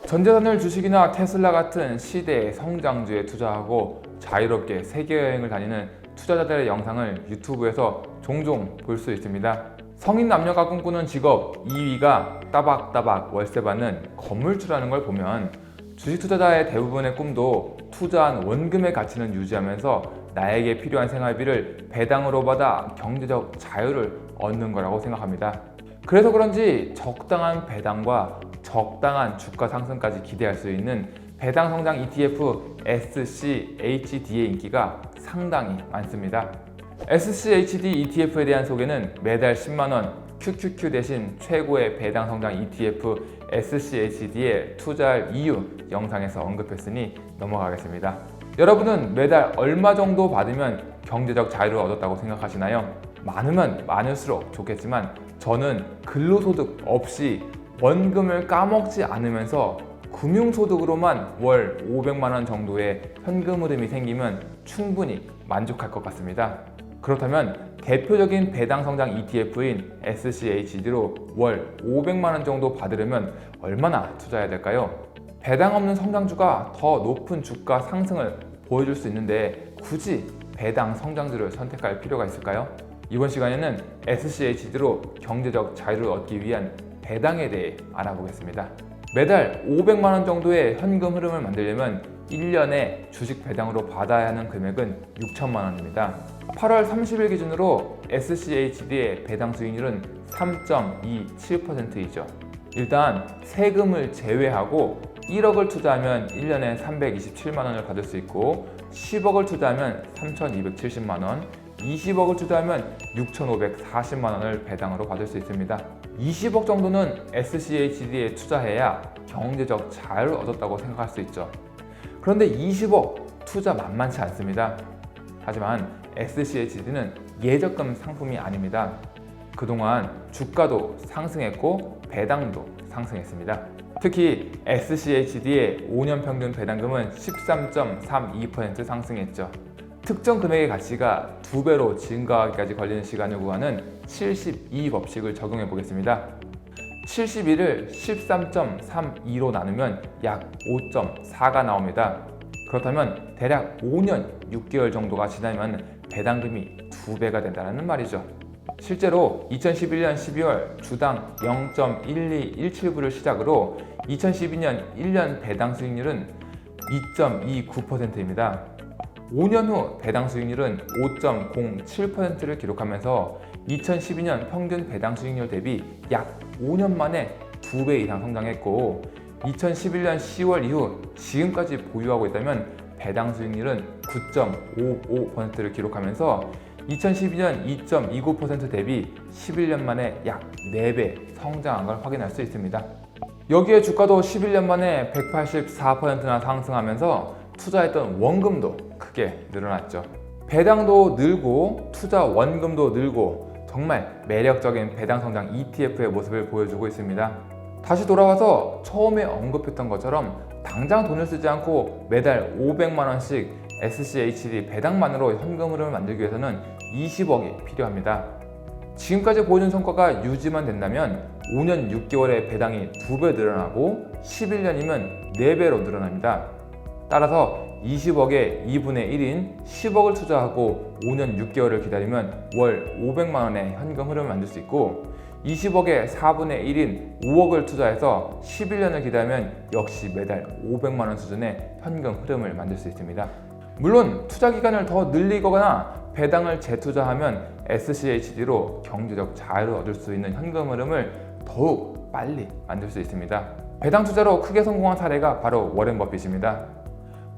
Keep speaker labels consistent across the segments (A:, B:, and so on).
A: 전재산을 주식이나 테슬라 같은 시대의 성장주에 투자하고 자유롭게 세계여행을 다니는 투자자들의 영상을 유튜브에서 종종 볼 수 있습니다. 성인 남녀가 꿈꾸는 직업 2위가 따박따박 월세 받는 건물주라는 걸 보면 주식 투자자의 대부분의 꿈도 투자한 원금의 가치는 유지하면서 나에게 필요한 생활비를 배당으로 받아 경제적 자유를 얻는 거라고 생각합니다. 그래서 그런지 적당한 배당과 적당한 주가 상승까지 기대할 수 있는 배당 성장 ETF SCHD의 인기가 상당히 많습니다. SCHD ETF에 대한 소개는 매달 10만원 QQQ 대신 최고의 배당 성장 ETF SCHD에 투자할 이유 영상에서 언급했으니 넘어가겠습니다. 여러분은 매달 얼마 정도 받으면 경제적 자유를 얻었다고 생각하시나요? 많으면 많을수록 좋겠지만 저는 근로소득 없이 원금을 까먹지 않으면서 금융소득으로만 월 500만원 정도의 현금 흐름이 생기면 충분히 만족할 것 같습니다. 그렇다면 대표적인 배당 성장 ETF인 SCHD로 월 500만원 정도 받으려면 얼마나 투자해야 될까요? 배당 없는 성장주가 더 높은 주가 상승을 보여줄 수 있는데 굳이 배당 성장주를 선택할 필요가 있을까요? 이번 시간에는 SCHD로 경제적 자유를 얻기 위한 배당에 대해 알아보겠습니다. 매달 500만원 정도의 현금 흐름을 만들려면 1년에 주식 배당으로 받아야 하는 금액은 6천만원입니다. 8월 30일 기준으로 SCHD의 배당 수익률은 3.27%이죠. 일단 세금을 제외하고 1억을 투자하면 1년에 327만원을 받을 수 있고 10억을 투자하면 3,270만원, 20억을 투자하면 6,540만원을 배당으로 받을 수 있습니다. 20억 정도는 SCHD에 투자해야 경제적 자유를 얻었다고 생각할 수 있죠. 그런데 20억 투자 만만치 않습니다. 하지만 SCHD는 예적금 상품이 아닙니다. 그동안 주가도 상승했고 배당도 상승했습니다. 특히 SCHD의 5년 평균 배당금은 13.32% 상승했죠. 특정 금액의 가치가 2배로 증가하기까지 걸리는 시간을 구하는 72법칙을 적용해 보겠습니다. 71을 13.32로 나누면 약 5.4가 나옵니다. 그렇다면 대략 5년 6개월 정도가 지나면 배당금이 2배가 된다는 말이죠. 실제로 2011년 12월 주당 0.1217불을 시작으로 2012년 1년 배당 수익률은 2.29%입니다. 5년 후 배당 수익률은 5.07%를 기록하면서 2012년 평균 배당 수익률 대비 약 5년 만에 2배 이상 성장했고 2011년 10월 이후 지금까지 보유하고 있다면 배당 수익률은 9.55%를 기록하면서 2012년 2.29% 대비 11년 만에 약 4배 성장한 걸 확인할 수 있습니다. 여기에 주가도 11년 만에 184%나 상승하면서 투자했던 원금도 크게 늘어났죠. 배당도 늘고 투자 원금도 늘고 정말 매력적인 배당 성장 ETF의 모습을 보여주고 있습니다. 다시 돌아와서 처음에 언급했던 것처럼 당장 돈을 쓰지 않고 매달 500만원씩 SCHD 배당만으로 현금 흐름을 만들기 위해서는 20억이 필요합니다. 지금까지 보여준 성과가 유지만 된다면 5년 6개월에 배당이 2배 늘어나고 11년이면 4배로 늘어납니다. 따라서 20억에 2분의 1인 10억을 투자하고 5년 6개월을 기다리면 월 500만원의 현금 흐름을 만들 수 있고 20억에 4분의 1인 5억을 투자해서 11년을 기다리면 역시 매달 500만원 수준의 현금 흐름을 만들 수 있습니다. 물론 투자 기간을 더 늘리거나 배당을 재투자하면 SCHD로 경제적 자유를 얻을 수 있는 현금 흐름을 더욱 빨리 만들 수 있습니다. 배당 투자로 크게 성공한 사례가 바로 워렌 버핏입니다.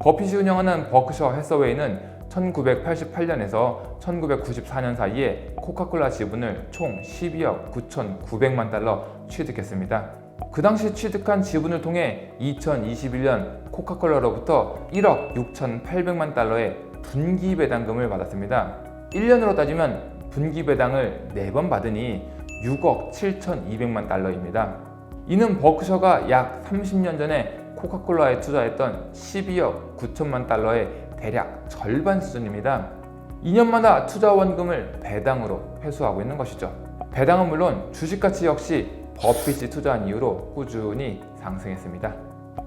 A: 버핏이 운영하는 버크셔 해서웨이는 1988년에서 1994년 사이에 코카콜라 지분을 총 12억 9,900만 달러 취득했습니다. 그 당시 취득한 지분을 통해 2021년 코카콜라로부터 1억 6,800만 달러의 분기 배당금을 받았습니다. 1년으로 따지면 분기 배당을 4번 받으니 6억 7,200만 달러입니다. 이는 버크셔가 약 30년 전에 코카콜라에 투자했던 12억 9천만 달러의 대략 절반 수준입니다. 2년마다 투자 원금을 배당으로 회수하고 있는 것이죠. 배당은 물론 주식가치 역시 버핏이 투자한 이후로 꾸준히 상승했습니다.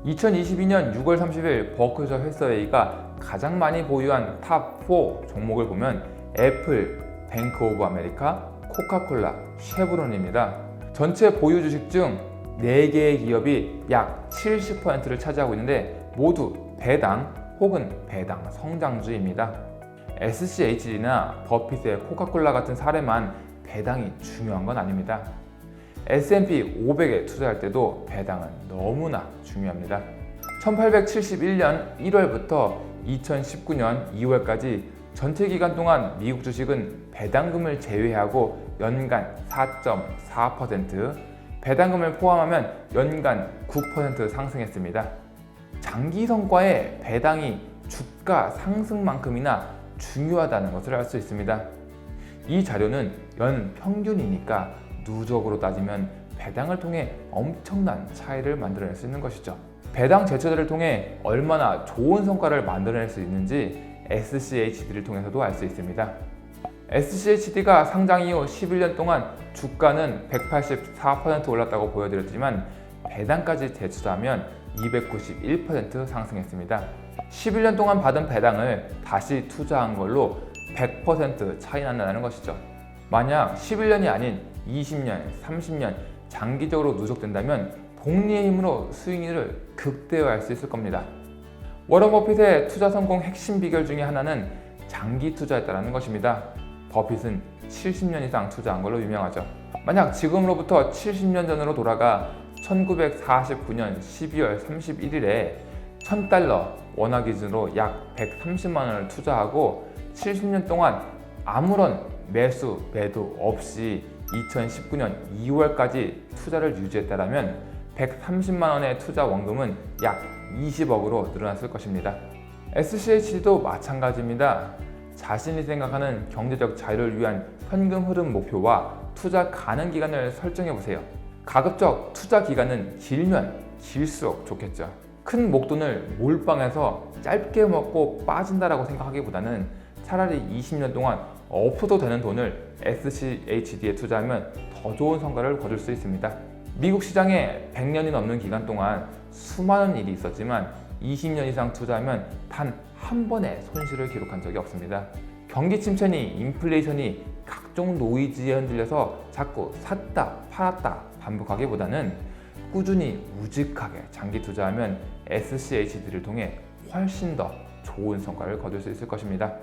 A: 2022년 6월 30일 버크셔 해서웨이가 가장 많이 보유한 탑 4 종목을 보면 애플, 뱅크 오브 아메리카, 코카콜라, 쉐브론입니다. 전체 보유 주식 중 4개의 기업이 약 70%를 차지하고 있는데 모두 배당 혹은 배당 성장주입니다. SCHD나 버핏의 코카콜라 같은 사례만 배당이 중요한 건 아닙니다. S&P 500에 투자할 때도 배당은 너무나 중요합니다. 1871년 1월부터 2019년 2월까지 전체 기간 동안 미국 주식은 배당금을 제외하고 연간 4.4%, 배당금을 포함하면 연간 9% 상승했습니다. 장기 성과의 배당이 주가 상승만큼이나 중요하다는 것을 알 수 있습니다. 이 자료는 연 평균이니까 누적으로 따지면 배당을 통해 엄청난 차이를 만들어낼 수 있는 것이죠. 배당 제초제를 통해 얼마나 좋은 성과를 만들어낼 수 있는지 SCHD를 통해서도 알 수 있습니다. SCHD가 상장 이후 11년 동안 주가는 184% 올랐다고 보여드렸지만 배당까지 제출하면 291% 상승했습니다. 11년 동안 받은 배당을 다시 투자한 걸로 100% 차이 난다는 것이죠. 만약 11년이 아닌 20년, 30년 장기적으로 누적된다면 복리의 힘으로 수익률을 극대화할 수 있을 겁니다. 워런 버핏의 투자 성공 핵심 비결 중에 하나는 장기 투자였다는 것입니다. 버핏은 70년 이상 투자한 걸로 유명하죠. 만약 지금으로부터 70년 전으로 돌아가 1949년 12월 31일에 $1000 원화 기준으로 약 130만 원을 투자하고 70년 동안 아무런 매수, 매도 없이 2019년 2월까지 투자를 유지했다면 130만 원의 투자 원금은 약 20억으로 늘어났을 것입니다. SCHD도 마찬가지입니다. 자신이 생각하는 경제적 자유를 위한 현금 흐름 목표와 투자 가능 기간을 설정해 보세요. 가급적 투자 기간은 길면 길수록 좋겠죠. 큰 목돈을 몰빵해서 짧게 먹고 빠진다라고 생각하기보다는 차라리 20년 동안 없어도 되는 돈을 SCHD에 투자하면 더 좋은 성과를 거둘 수 있습니다. 미국 시장에 100년이 넘는 기간 동안 수많은 일이 있었지만 20년 이상 투자하면 단 한 번의 손실을 기록한 적이 없습니다. 경기 침체니 인플레이션이 각종 노이즈에 흔들려서 자꾸 샀다 팔았다 반복하기보다는 꾸준히 우직하게 장기 투자하면 SCHD를 통해 훨씬 더 좋은 성과를 거둘 수 있을 것입니다.